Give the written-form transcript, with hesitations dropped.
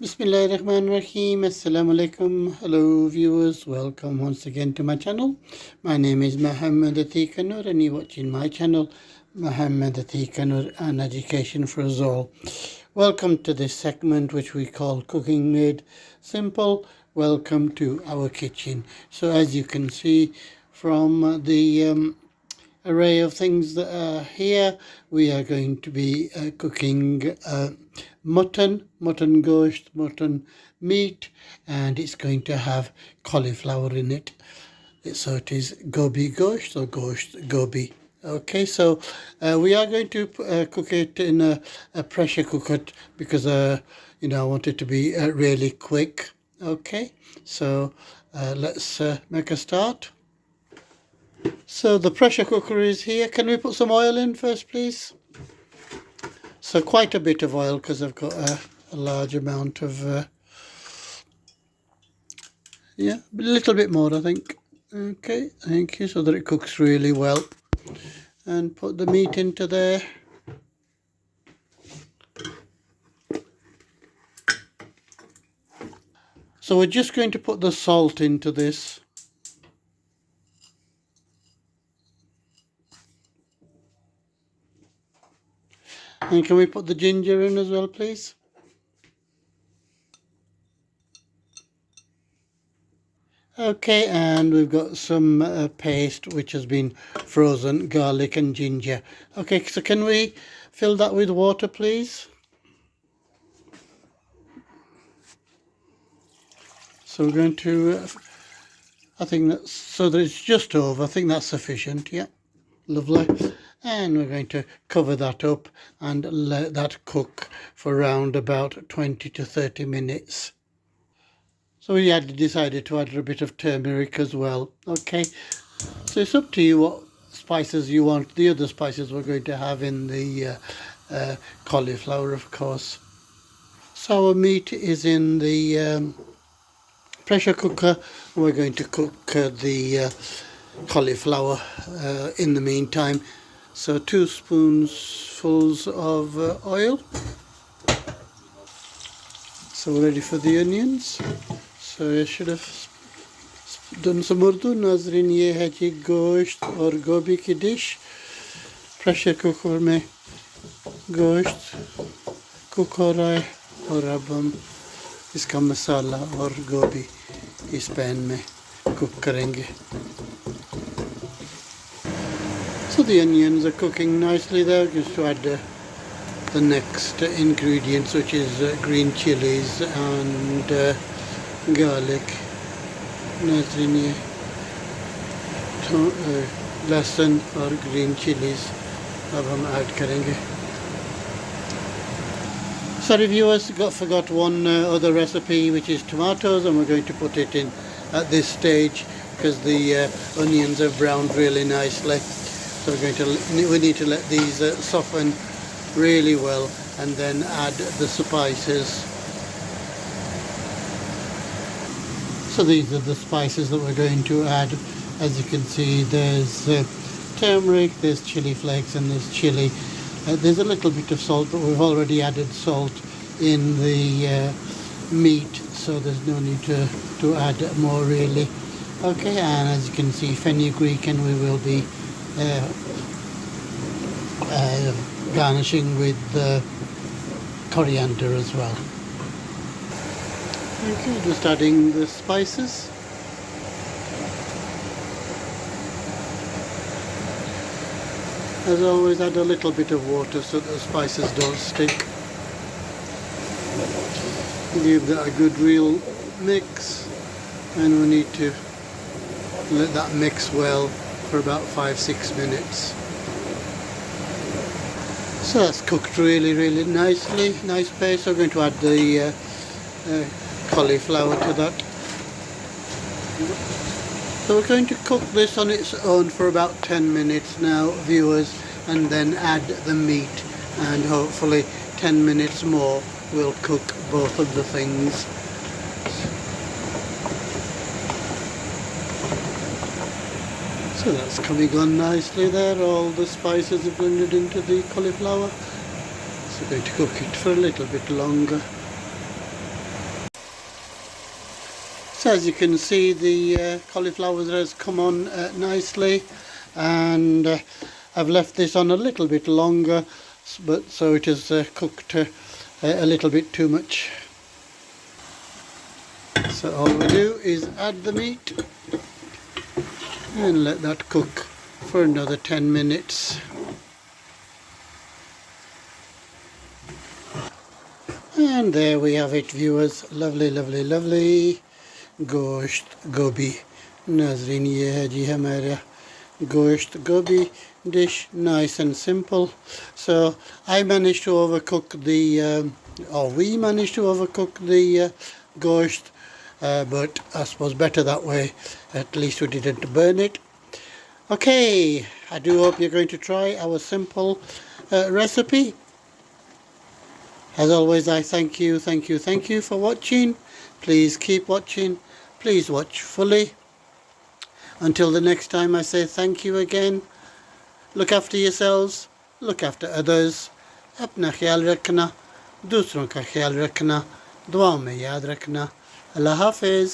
Bismillahirrahmanirrahim. Assalamu alaikum. Hello viewers, welcome once again to my channel. My name is Mohammed and you're watching my channel, Mohammed and Education for Us All. Welcome to this segment which we call Cooking Made Simple. Welcome to our kitchen. So as you can see from the array of things that are here, we are going to be cooking mutton gosht, mutton meat, and it's going to have cauliflower in it. So it is gobi gosht or gosht gobi. Okay, so we are going to cook it in a pressure cooker because I want it to be really quick. Okay, so let's make a start. So the pressure cooker is here. Can we put some oil in first, please? So quite a bit of oil because I've got a large amount of, a little bit more I think. Okay, thank you, so that it cooks really well. And put the meat into there. So we're just going to put the salt into this. And can we put the ginger in as well, please? Okay, and we've got some paste which has been frozen, garlic and ginger. Okay, so can we fill that with water, please? So we're going to, I think that's, so that it's just over, I think that's sufficient, yeah, lovely. And we're going to cover that up and let that cook for around about 20 to 30 minutes. So we had decided to add a bit of turmeric as well. Okay, so it's up to you what spices you want. The other spices we're going to have in the cauliflower, of course. So our meat is in the pressure cooker. We're going to cook the cauliflower in the meantime. So 2 spoonfuls of oil. So we're ready for the onions. So I should have done some Urdu. Nazrin, ye hai ji gosht aur gobi ki dish. Pressure cooker mein gosht cook ho raha hai aur ab hum iska masala aur gobi इस pan में cook करेंगे. So the onions are cooking nicely there. Just to add the next ingredients, which is green chilies and garlic. लहसुन और green chilies अब हम add करेंगे. Sorry viewers, forgot one other recipe, which is tomatoes, and we're going to put it in at this stage because the onions have browned really nicely. So we need to let these soften really well and then add the spices. So these are the spices that we're going to add. As you can see, there's turmeric, there's chili flakes, and there's chili. There's a little bit of salt, but we've already added salt in the meat, so there's no need to add more really. Okay, and as you can see, fenugreek, and we will be garnishing with coriander as well. Okay, just adding the spices. As always, add a little bit of water so the spices don't stick. Give that a good real mix, and we need to let that mix well for about 5-6 minutes. So that's cooked really nicely, nice paste. So we're going to add the cauliflower to that. So we're going to cook this on its own for about 10 minutes now, viewers, and then add the meat, and hopefully 10 minutes more will cook both of the things. So that's coming on nicely there. All the spices are blended into the cauliflower. So we're going to cook it for a little bit longer. So as you can see, the cauliflower has come on nicely, and I've left this on a little bit longer, but so it has cooked a little bit too much. So all we do is add the meat and let that cook for another 10 minutes. And there we have it, viewers. Lovely, lovely, lovely गोश्त गोभी. नाज़रीन, ये है जी हमारा गोश्त gobi dish, nice and simple. So I managed to overcook the or we managed to overcook the goshт, but I suppose better that way. At least we didn't burn it. Okay, I do hope you're going to try our simple recipe. As always, I thank you for watching. Please keep watching. Please watch fully. Until the next time, I say thank you again. Look after yourselves. Look after others. अपना ख्याल रखना, दूसरों का ख्याल रखना, दुआ में याद रखना. अल्लाह हाफिज़.